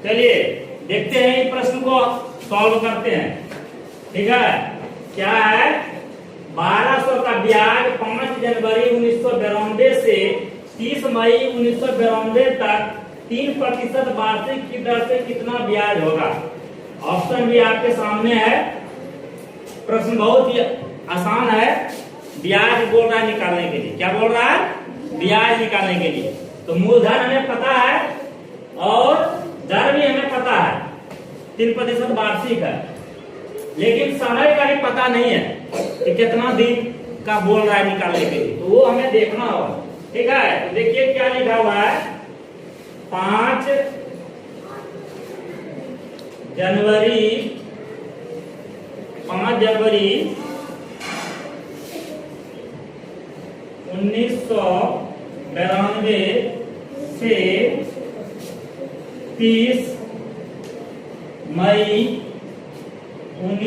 चलिए देखते हैं इस प्रश्न को सॉल्व करते हैं। ठीक है, क्या है? 1200 का ब्याज 5 जनवरी 1992 से 30 मई 1992 तक 3% वार्षिक की दर से कितना ब्याज होगा? ऑप्शन भी आपके सामने है। प्रश्न बहुत ही आसान है। ब्याज बोल रहा है निकालने के लिए। क्या बोल रहा है? ब्याज निकालने के लिए। तो मूलधन हमें पता है और दर भी हमें पता है, 3% वार्षिक है, लेकिन समय का भी पता नहीं है कि कितना दिन का बोल रहा है निकालने के लिए। तो वो हमें देखना होगा। ठीक है, तो देखिए क्या लिखा हुआ है। 5 जनवरी 1992 से 30 मई 1992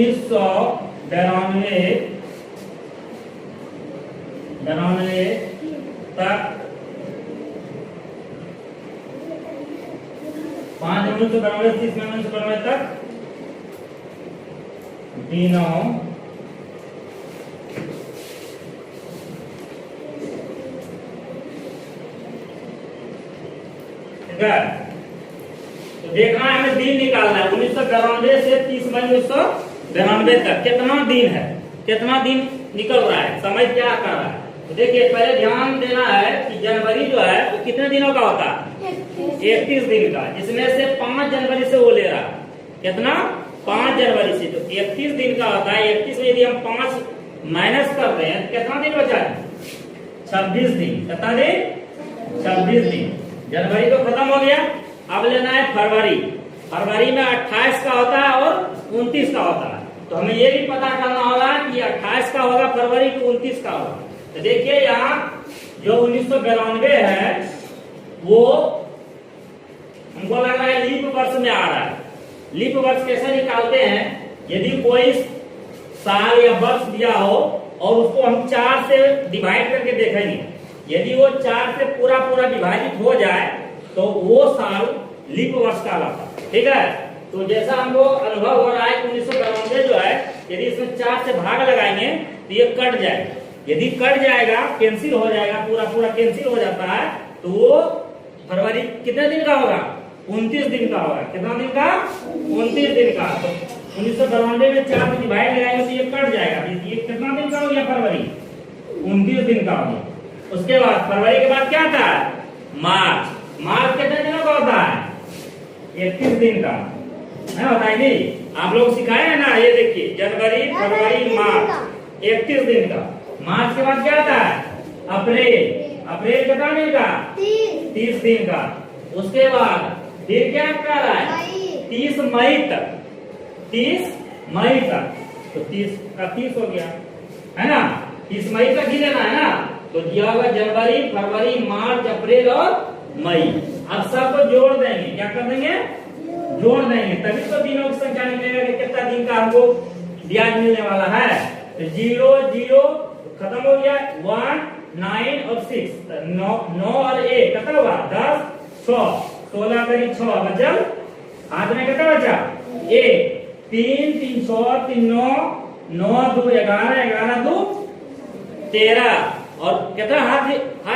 तक 5 जनवरी 1992 से 30 मई 1992 तक दिनों तो देखना है, हमें दिन निकालना है। 1992 से 30 मई 1992 तक कितना दिन है, कितना दिन निकल रहा है, समय क्या कर रहा है। तो देखिए पहले ध्यान देना है कि जनवरी जो है वो कितने दिनों का होता है? 31 दिन का, जिसमें से 5 जनवरी से वो ले रहा है। कितना? 5 जनवरी से। तो 31 दिन का होता है। 31 में यदि हम 5 माइनस कर रहे हैं कितना दिन बचा है? 26 दिन। कितना दिन? 26 दिन। जनवरी तो खत्म हो गया, अब लेना है फरवरी। फरवरी में 28 का होता है और 29 का होता है। तो हमें ये भी पता करना होगा कि 28 का होगा फरवरी की 29 का होगा। तो देखिए यहाँ जो 1992 है वो हमको लग रहा है लीप वर्ष में आ रहा है। लीप वर्ष कैसे निकालते हैं? यदि कोई साल या वर्ष दिया हो और उसको हम 4 से डिवाइड करके देखेंगे, यदि वो 4 से पूरा विभाजित हो जाए तो वो साल लीप वर्ष का लाता है। ठीक है, तो जैसा हमको अनुभव हो रहा है 1992 जो है, यदि इसमें 4 से भाग लगाएंगे तो ये कट जाएगा। यदि कट जाएगा, कैंसिल हो जाएगा, पूरा कैंसिल हो जाता है, तो वो फरवरी कितने दिन का होगा? 29 दिन का होगा। कितना दिन का? 29 दिन का। तो 1992 में 4 से डिवाइड लगाएंगे तो ये कट जाएगा। ये कितना दिन का हो गया? फरवरी 29 दिन का हो गया। उसके बाद फरवरी के बाद क्या आता है? मार्च। मार्च कितने दिनों का होता है? 31 दिन का है, बताइए। आप लोग सिखाए हैं ना, ये देखिए जनवरी फरवरी मार्च 31 दिन का। मार्च के बाद क्या आता है? अप्रैल। अप्रैल कितना दिन का? 30 दिन का। उसके बाद फिर क्या कर रहा है? 30 मई तक। 30 मई तक। तो 30 का 30 हो गया, है ना? 30 मई तक ही लेना है ना। तो दिया होगा जनवरी फरवरी मार्च अप्रैल और मई। अब सबको जोड़ देंगे। क्या कर देंगे? जोड़ देंगे, तभी तो दिनों की संख्या निकलेगा कि कितना दिन का हमको ब्याज मिलने वाला है। तो 0 0 खत्म हो गया। 1 9 और 6 9 और 1 कितना हुआ? 10 6 16 करीब 6 बचल हाथ में कितना बचा? 1 3 3 6 3 9 9 2 11 11 2 13 और कितना हाथ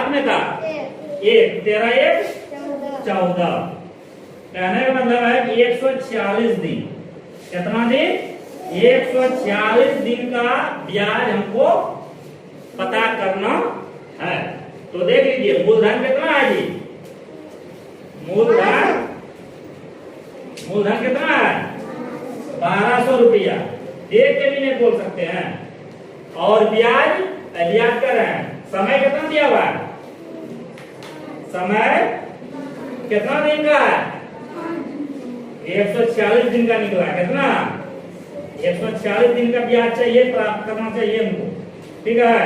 में था? 1 13 1 14। कहने का मतलब है कि 146 दिन। कितना दिन? 146 दिन का ब्याज हमको पता करना है। तो देख लीजिए मूलधन कितना है जी? मूलधन कितना है? 1200 रुपया। देख के भी नहीं बोल सकते हैं। और ब्याज कर रहे हैं। समय कितना दिया हुआ है? समय कितना दिन का है? 146 दिन का निकला। कितना? 146 दिन का ब्याज चाहिए, प्राप्त करना चाहिए हमको। ठीक है,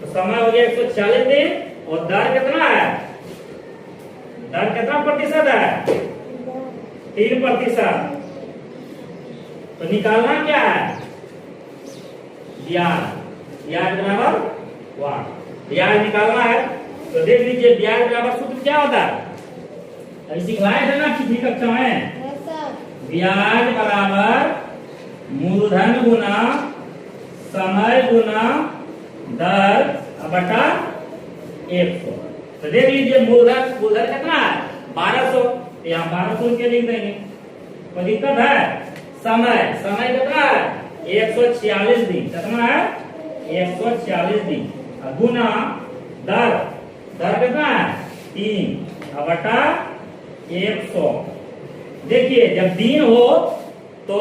तो समय हो गया 146 दिन। और दर कितना है? दर कितना प्रतिशत है? 3%। तो निकालना क्या है? ब्याज। ब्याज बराबर 1। ब्याज निकालना है। तो देख लीजिए ब्याज बराबर सूत्र क्या होता है? अभी सिखलाए थे ना पिछली कक्षा में। ब्याज बराबर मूलधन गुना समय गुना दर बटा 100। तो देख लीजिए मूलधन कितना है 1200, यहाँ 1200 रुपया लिख देंगे, कोई दिक्कत है। समय कितना है 146 दिन, कितना है 146 दिन, गुना दर कितना है 3 बटा 100। देखिए जब दिन हो तो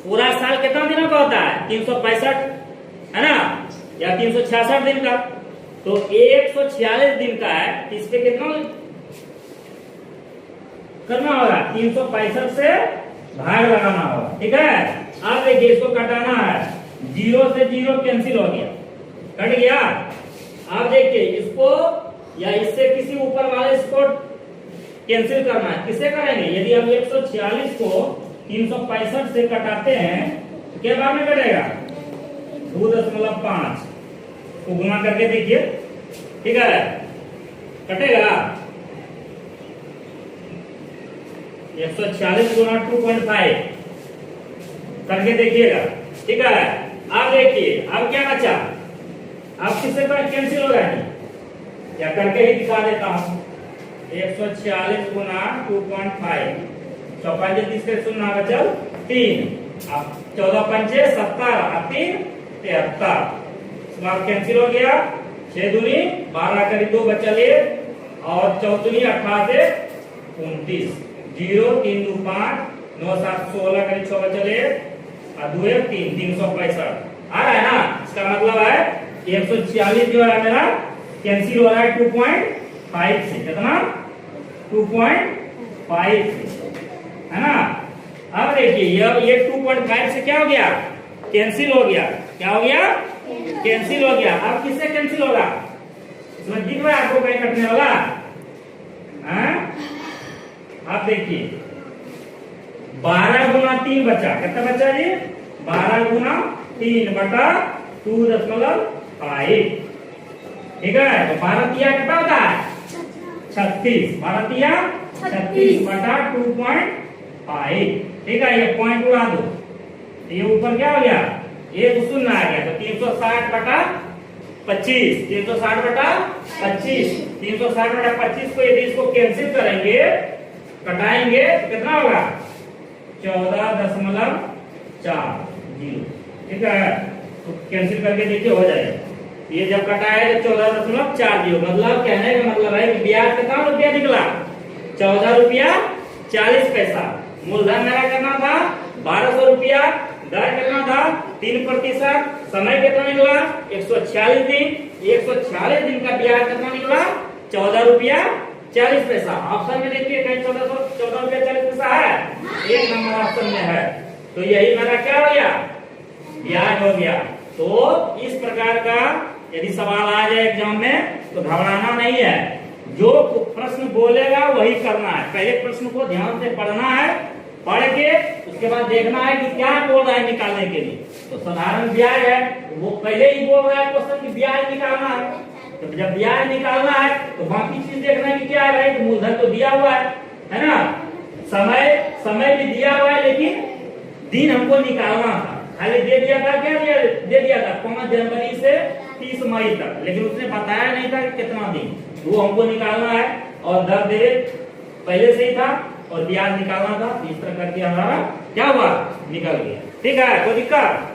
पूरा साल कितना दिनों का होता है 365 है ना, या 366 दिन का, तो 146 दिन का है, इस पे कितना करना होगा 365 से भाग लगाना होगा, ठीक है। अब देखिए इसको कटाना है, 0 से 0 कैंसिल हो गया, कट गया। अब देखिए इसको या इससे किसी ऊपर वाले इसको कैंसिल करना है, किसे करेंगे, यदि हम 146 को 365 से कटाते हैं तो क्या बार में कटेगा 2.5 को गुना करके देखिए, ठीक है, कटेगा 146 गुना 2.5 करके देखिएगा, ठीक है। अब देखिए अब क्या बचा, अब किससे कैंसिल हो रहा है, क्या करके ही दिखा देता हूं, 146 गुना 2.5, 4 से 0 बचल 3, अब 14 पंचे 70, 3 73, कैंसिल हो गया, 6 दूनी 12 करीब 2 बचल 1 और 4 दूनी 18 से 29, 0 3 2 5 9 7 16 करीब 6 बचल 1 और 2 1 3 365 आ रहा है ना। इसका मतलब है 146 जो है मेरा कैंसिल हो रहा है 2.5 से, कितना 2.5 से, है ना। अब देखिए ये 2.5 से क्या हो गया कैंसिल हो गया, क्या हो गया कैंसिल हो गया। अब किससे कैंसिल होगा, इसमें दिख रहा है आपको कहीं कटने वाला, अब देखिए 12 गुना 3 बचा, कितना बचा जी 12 गुना 3 बटा 2.5, ठीक है। तो 12 तिया कितना होता है 36, 12 तिया 36 बटा 2.5, ठीक है। ये पॉइंट उड़ा दो, ये ऊपर क्या हो गया ये शून्य आ गया, तो 360 बटा 25, 360 बटा 25, 360 बटा 25 को यदि इसको कैंसिल करेंगे कटाएंगे तो कितना होगा 14.40, ठीक है। तो कैंसिल करके देखिए हो जाएगा, ये जब कटाए तो 14.40, मतलब कहने का मतलब है कि ब्याज कितना रुपया निकला 14 रुपया 40 पैसा। मूलधन मेरा कितना था 1200 रुपया, दर कितना था 3%, समय कितना निकला 146 दिन, 146 दिन का ब्याज कितना निकला 14 रुपया 40 पैसा। ऑप्शन में देखिए कहीं 14 रुपया 40 पैसा है, एक नंबर ऑप्शन में है, तो यही मेरा क्या हो गया ब्याज हो गया। तो इस प्रकार का यदि सवाल आ जाए एग्जाम में तो घबराना नहीं है, जो प्रश्न बोलेगा वही करना है। पहले प्रश्न को ध्यान से पढ़ना है, पढ़ के उसके बाद देखना है कि क्या बोल रहा है निकालने के लिए। तो साधारण ब्याज है, वो पहले ही बोल रहा है क्वेश्चन की ब्याज निकालना है, तो जब ब्याज निकालना है तो बाकी चीज देखना है कि क्या है भाई, मूलधन तो दिया हुआ है ना, समय भी दिया हुआ है, लेकिन दिन हमको निकालना था, खाली दे दिया था, क्या दे दिया था 5 जनवरी से 30 मई तक, लेकिन उसने बताया नहीं था कि कितना दिन, वो हमको निकालना है। और दर दे पहले से ही था और ब्याज निकालना था, इस तरह करके हमारा क्या हुआ निकल गया, ठीक है। कोई दिक्कत